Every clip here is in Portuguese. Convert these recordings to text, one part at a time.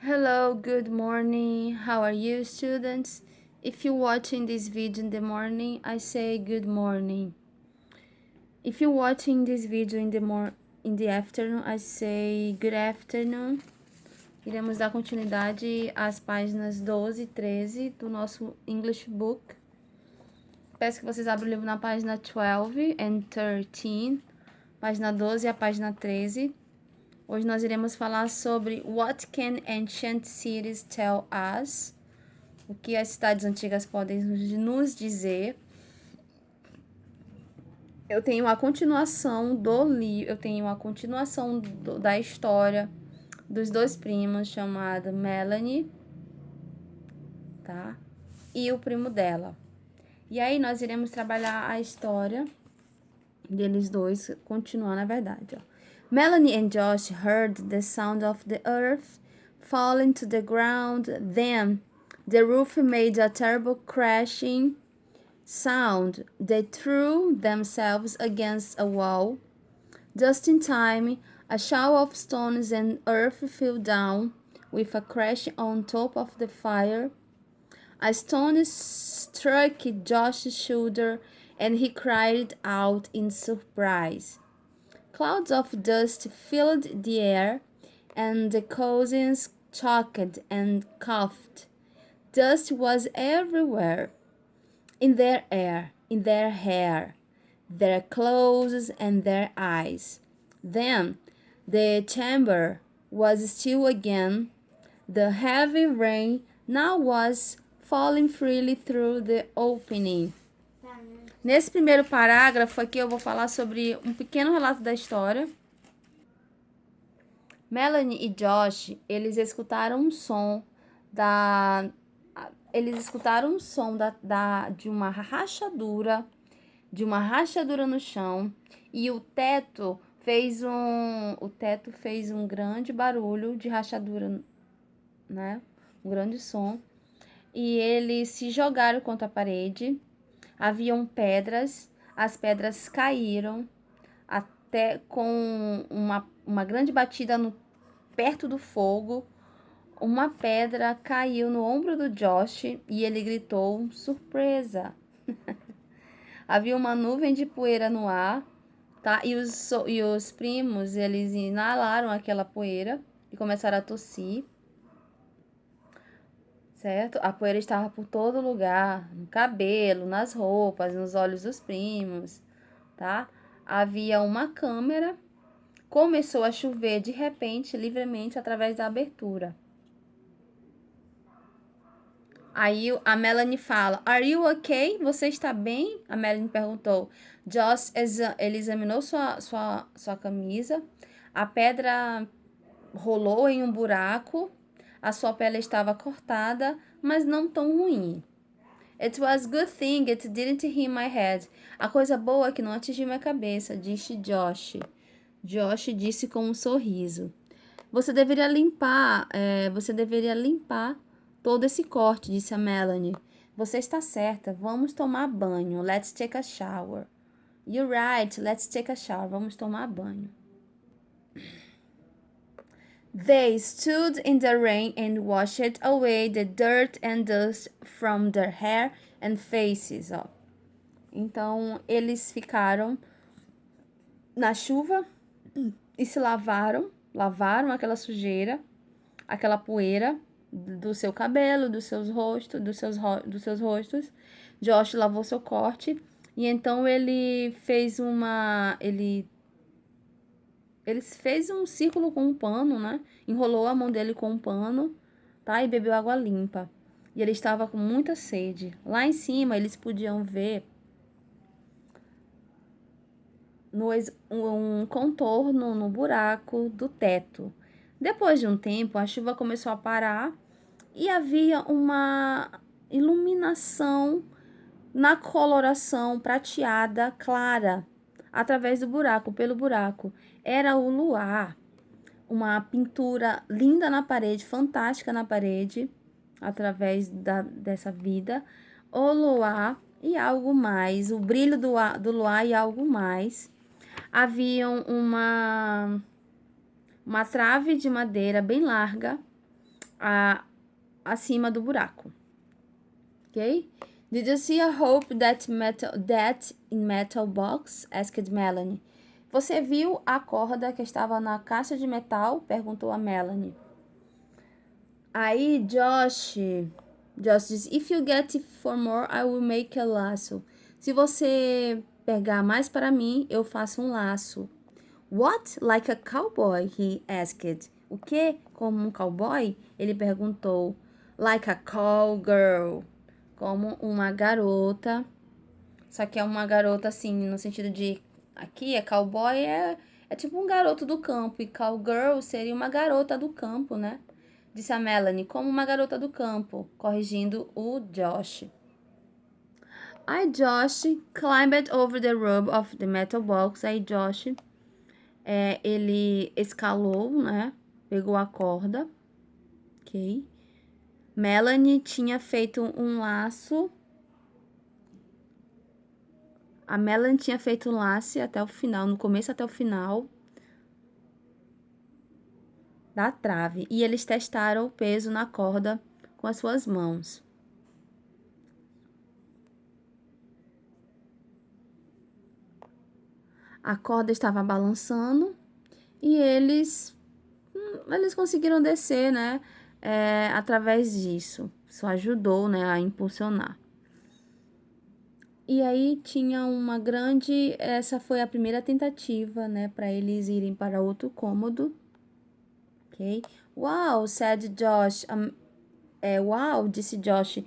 Hello, good morning. How are you, students? If you're watching this video in the morning, I say good morning. If you're watching this video in the afternoon, I say good afternoon. Iremos dar continuidade às páginas 12 e 13 do nosso English book. Peço que vocês abram o livro na página 12 and 13, página 12 e a página 13. Hoje nós iremos falar sobre What can ancient cities tell us? O que as cidades antigas podem nos dizer. Eu tenho a continuação do livro, da história dos dois primos chamada Melanie, tá? E o primo dela. E aí nós iremos trabalhar a história deles dois, continuar na verdade, ó. Melanie and Josh heard the sound of the earth falling to the ground. Then the roof made a terrible crashing sound. They threw themselves against a wall. Just in time, a shower of stones and earth fell down with a crash on top of the fire. A stone struck Josh's shoulder and he cried out in surprise. Clouds of dust filled the air, and the cousins choked and coughed. Dust was everywhere, in their hair, their clothes, and their eyes. Then the chamber was still again. The heavy rain now was falling freely through the opening. Nesse primeiro parágrafo aqui eu vou falar sobre um pequeno relato da história. Melanie e Josh, eles escutaram um som de uma rachadura, no chão, e o teto fez um grande barulho de rachadura, né? Um grande som. E eles se jogaram contra a parede. Haviam pedras, as pedras caíram, até com uma grande batida perto do fogo. Uma pedra caiu no ombro do Josh e ele gritou, surpresa! Havia uma nuvem de poeira no ar, tá? E os primos, eles inalaram aquela poeira e começaram a tossir. Certo? A poeira estava por todo lugar, no cabelo, nas roupas, nos olhos dos primos, tá? Havia uma câmera. Começou a chover de repente, livremente, através da abertura. Aí a Melanie fala, Are you okay? Você está bem? A Melanie perguntou. Josh, ele examinou sua camisa. A pedra rolou em um buraco. A sua pele estava cortada, mas não tão ruim. It was good thing it didn't hit my head. A coisa boa é que não atingiu minha cabeça, disse Josh. Josh disse com um sorriso. Você deveria limpar todo esse corte, disse a Melanie. Você está certa, vamos tomar banho. Let's take a shower. You're right, let's take a shower. Vamos tomar banho. They stood in the rain and washed away the dirt and dust from their hair and faces. Ó. Então, eles ficaram na chuva e se lavaram aquela sujeira, aquela poeira do seu cabelo, dos seus rostos. Josh lavou seu corte e então ele fez um círculo com um pano, né? Enrolou a mão dele com um pano, tá? E bebeu água limpa. E ele estava com muita sede. Lá em cima eles podiam ver um contorno no buraco do teto. Depois de um tempo, a chuva começou a parar e havia uma iluminação na coloração prateada clara através do buraco, pelo buraco. Era o luar, uma pintura linda na parede, fantástica na parede, através dessa vida. O luar e algo mais, o brilho do luar e algo mais. Havia uma trave de madeira bem larga acima do buraco. Ok? Did you see a rope that in metal box? Asked Melanie. Você viu a corda que estava na caixa de metal? Perguntou a Melanie. Aí Josh disse, if you get for more, I will make a lasso. Se você pegar mais para mim, eu faço um laço. What? Like a cowboy? He asked. O quê? Como um cowboy? Ele perguntou. Like a cowgirl. Como uma garota. Só que é uma garota assim, no sentido de... Aqui é cowboy, é tipo um garoto do campo. E cowgirl seria uma garota do campo, né? Disse a Melanie, como uma garota do campo. Corrigindo o Josh. Aí Josh climbed over the rope of the metal box. Aí Josh... ele escalou, né? Pegou a corda. Ok. Melanie tinha feito um laço. A Melanie tinha feito um laço até o final, no começo até o final da trave. E eles testaram o peso na corda com as suas mãos. A corda estava balançando e eles conseguiram descer, né? Através disso. Isso ajudou, né, a impulsionar. E aí tinha uma grande... Essa foi a primeira tentativa, né? Para eles irem para outro cômodo. Ok? Wow, said Josh. Wow, disse Josh.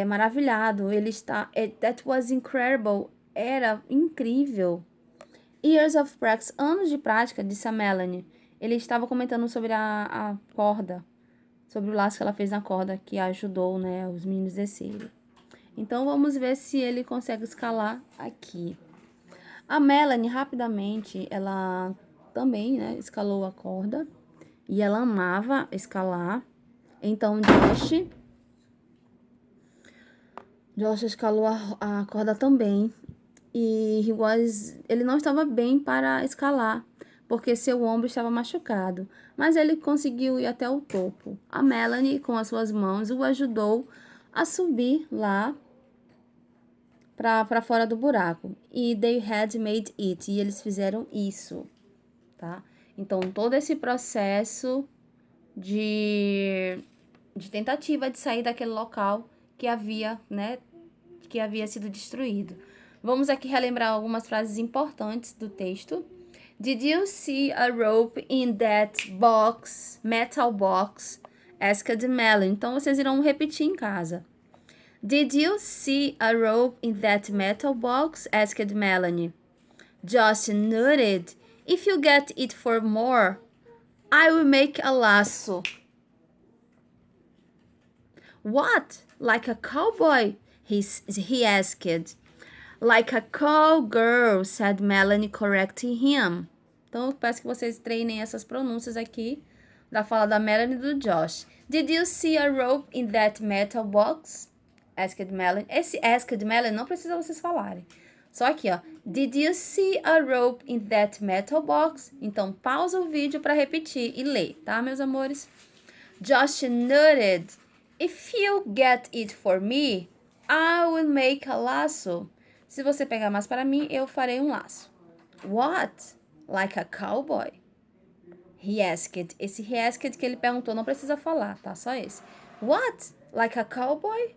Maravilhado. Ele está... that was incredible. Era incrível. Years of practice. Anos de prática, disse a Melanie. Ele estava comentando sobre a corda. Sobre o laço que ela fez na corda. Que ajudou, né? Os meninos descerem. Então, vamos ver se ele consegue escalar aqui. A Melanie, rapidamente, ela também, né, escalou a corda. E ela amava escalar. Então, Josh escalou a corda também. E ele não estava bem para escalar, porque seu ombro estava machucado. Mas ele conseguiu ir até o topo. A Melanie, com as suas mãos, o ajudou a subir lá para fora do buraco. E they had made it. E eles fizeram isso, tá? Então, todo esse processo de tentativa de sair daquele local que havia, né, que havia sido destruído. Vamos aqui relembrar algumas frases importantes do texto. Did you see a rope in that box, metal box? Asked Melanie. Então, vocês irão repetir em casa. Did you see a rope in that metal box? Asked Melanie. Josh nodded. If you get it for more, I will make a lasso. What? Like a cowboy? He asked. Like a cowgirl, said Melanie, correcting him. Então, eu peço que vocês treinem essas pronúncias aqui da fala da Melanie e do Josh. Did you see a rope in that metal box? Asked Melanie. Esse asked Melanie não precisa vocês falarem. Só aqui, ó. Did you see a rope in that metal box? Então, pausa o vídeo para repetir e ler, tá, meus amores? Josh nodded. If you get it for me, I will make a lasso. Se você pegar mais para mim, eu farei um laço. What? Like a cowboy? He asked. Esse he asked que ele perguntou não precisa falar, tá? Só esse. What? Like a cowboy?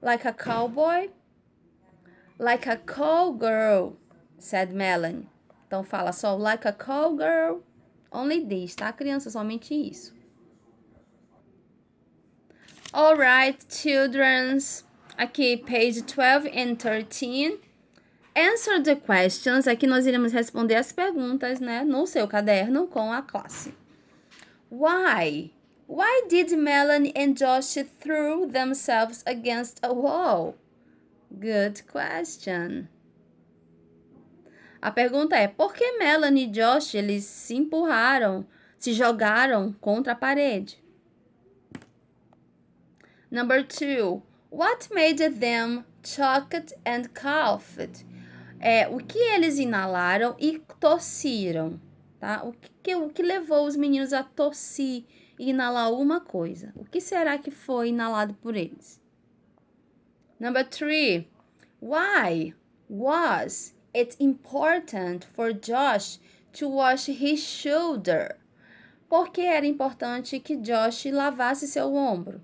Like a cowboy? Like a cowgirl, said Melanie. Então fala só like a cowgirl. Only this, tá, criança? Somente isso. Alright, childrens. Aqui, page 12 and 13. Answer the questions. Aqui nós iremos responder as perguntas, né, no seu caderno com a classe. Why? Why did Melanie and Josh throw themselves against a wall? Good question. A pergunta é, por que Melanie e Josh, eles se jogaram contra a parede? Number 2. What made them choked and coughed? O que eles inalaram e tossiram, tá? O que levou os meninos a tossir e inalar alguma coisa. O que será que foi inalado por eles? Number 3. Why was it important for Josh to wash his shoulder? Por que era importante que Josh lavasse seu ombro?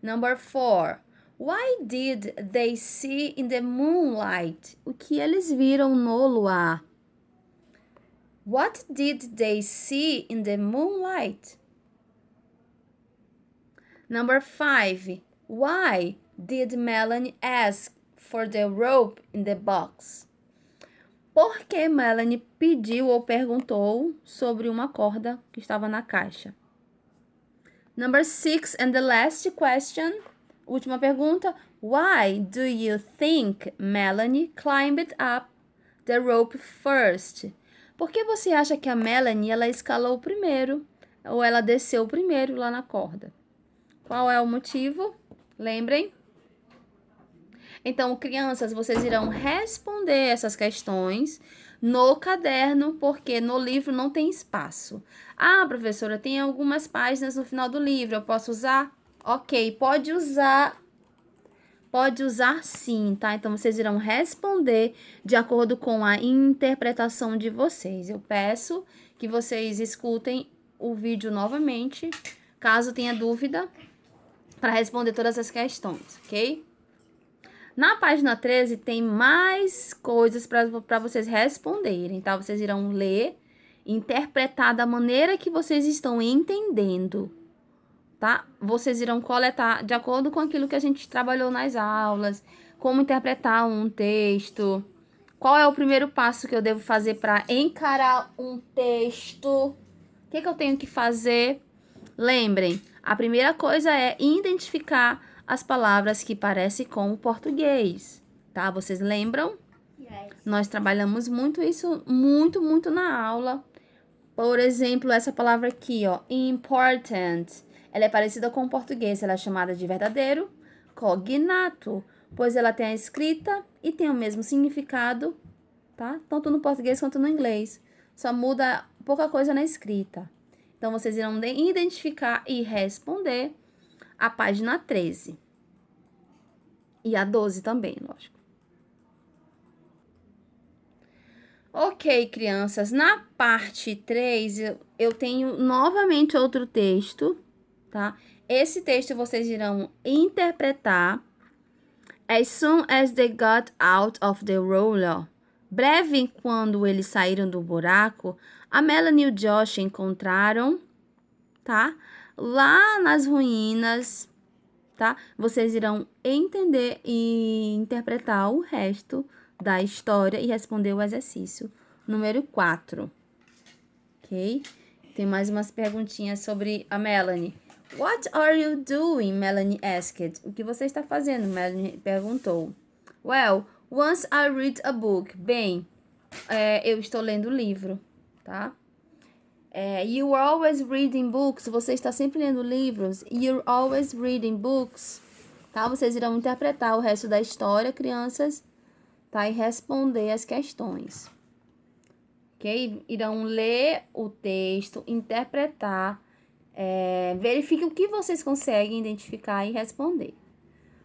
Number 4. Why did they see in the moonlight? O que eles viram no luar? What did they see in the moonlight? Number 5. Why did Melanie ask for the rope in the box? Por que Melanie pediu ou perguntou sobre uma corda que estava na caixa? Number 6 and the last question. Última pergunta. Why do you think Melanie climbed up the rope first? Por que você acha que a Melanie ela escalou primeiro ou ela desceu primeiro lá na corda? Qual é o motivo? Lembrem? Então, crianças, vocês irão responder essas questões no caderno, porque no livro não tem espaço. Ah, professora, tem algumas páginas no final do livro, eu posso usar? Ok, pode usar sim, tá? Então, vocês irão responder de acordo com a interpretação de vocês. Eu peço que vocês escutem o vídeo novamente, caso tenha dúvida, para responder todas as questões, ok? Na página 13 tem mais coisas para vocês responderem, tá? Vocês irão ler, interpretar da maneira que vocês estão entendendo, tá? Vocês irão coletar de acordo com aquilo que a gente trabalhou nas aulas, como interpretar um texto, qual é o primeiro passo que eu devo fazer para encarar um texto, o que eu tenho que fazer. Lembrem, a primeira coisa é identificar as palavras que parecem com o português, tá? Vocês lembram? Yes. Nós trabalhamos muito isso, muito na aula. Por exemplo, essa palavra aqui, ó, important. Ela é parecida com o português, ela é chamada de verdadeiro cognato, pois ela tem a escrita e tem o mesmo significado, tá? Tanto no português quanto no inglês. Só muda pouca coisa na escrita. Então, vocês irão identificar e responder a página 13. E a 12 também, lógico. Ok, crianças. Na parte 3, eu tenho novamente outro texto, tá? Esse texto vocês irão interpretar. As soon as they got out of the roller. Breve quando eles saíram do buraco, a Melanie e o Josh encontraram, tá? Lá nas ruínas, tá? Vocês irão entender e interpretar o resto da história e responder o exercício número 4. Ok? Tem mais umas perguntinhas sobre a Melanie. What are you doing? Melanie asked. O que você está fazendo? Melanie perguntou. Well, once I read a book. Bem, eu estou lendo o livro, tá? You are always reading books. Você está sempre lendo livros. You're always reading books. Tá? Vocês irão interpretar o resto da história, crianças, tá? E responder as questões. Ok? Irão ler o texto, interpretar, verifique o que vocês conseguem identificar e responder.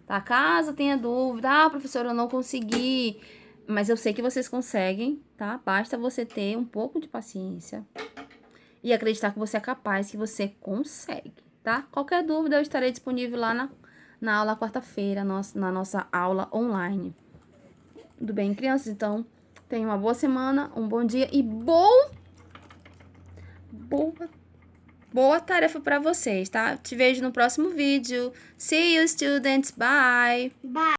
Tá? Caso tenha dúvida, professora, eu não consegui, mas eu sei que vocês conseguem, tá? Basta você ter um pouco de paciência e acreditar que você é capaz, que você consegue, tá? Qualquer dúvida, eu estarei disponível lá na aula quarta-feira, na nossa aula online. Tudo bem, crianças? Então, tenham uma boa semana, um bom dia e boa tarefa para vocês, tá? Te vejo no próximo vídeo. See you, students. Bye! Bye.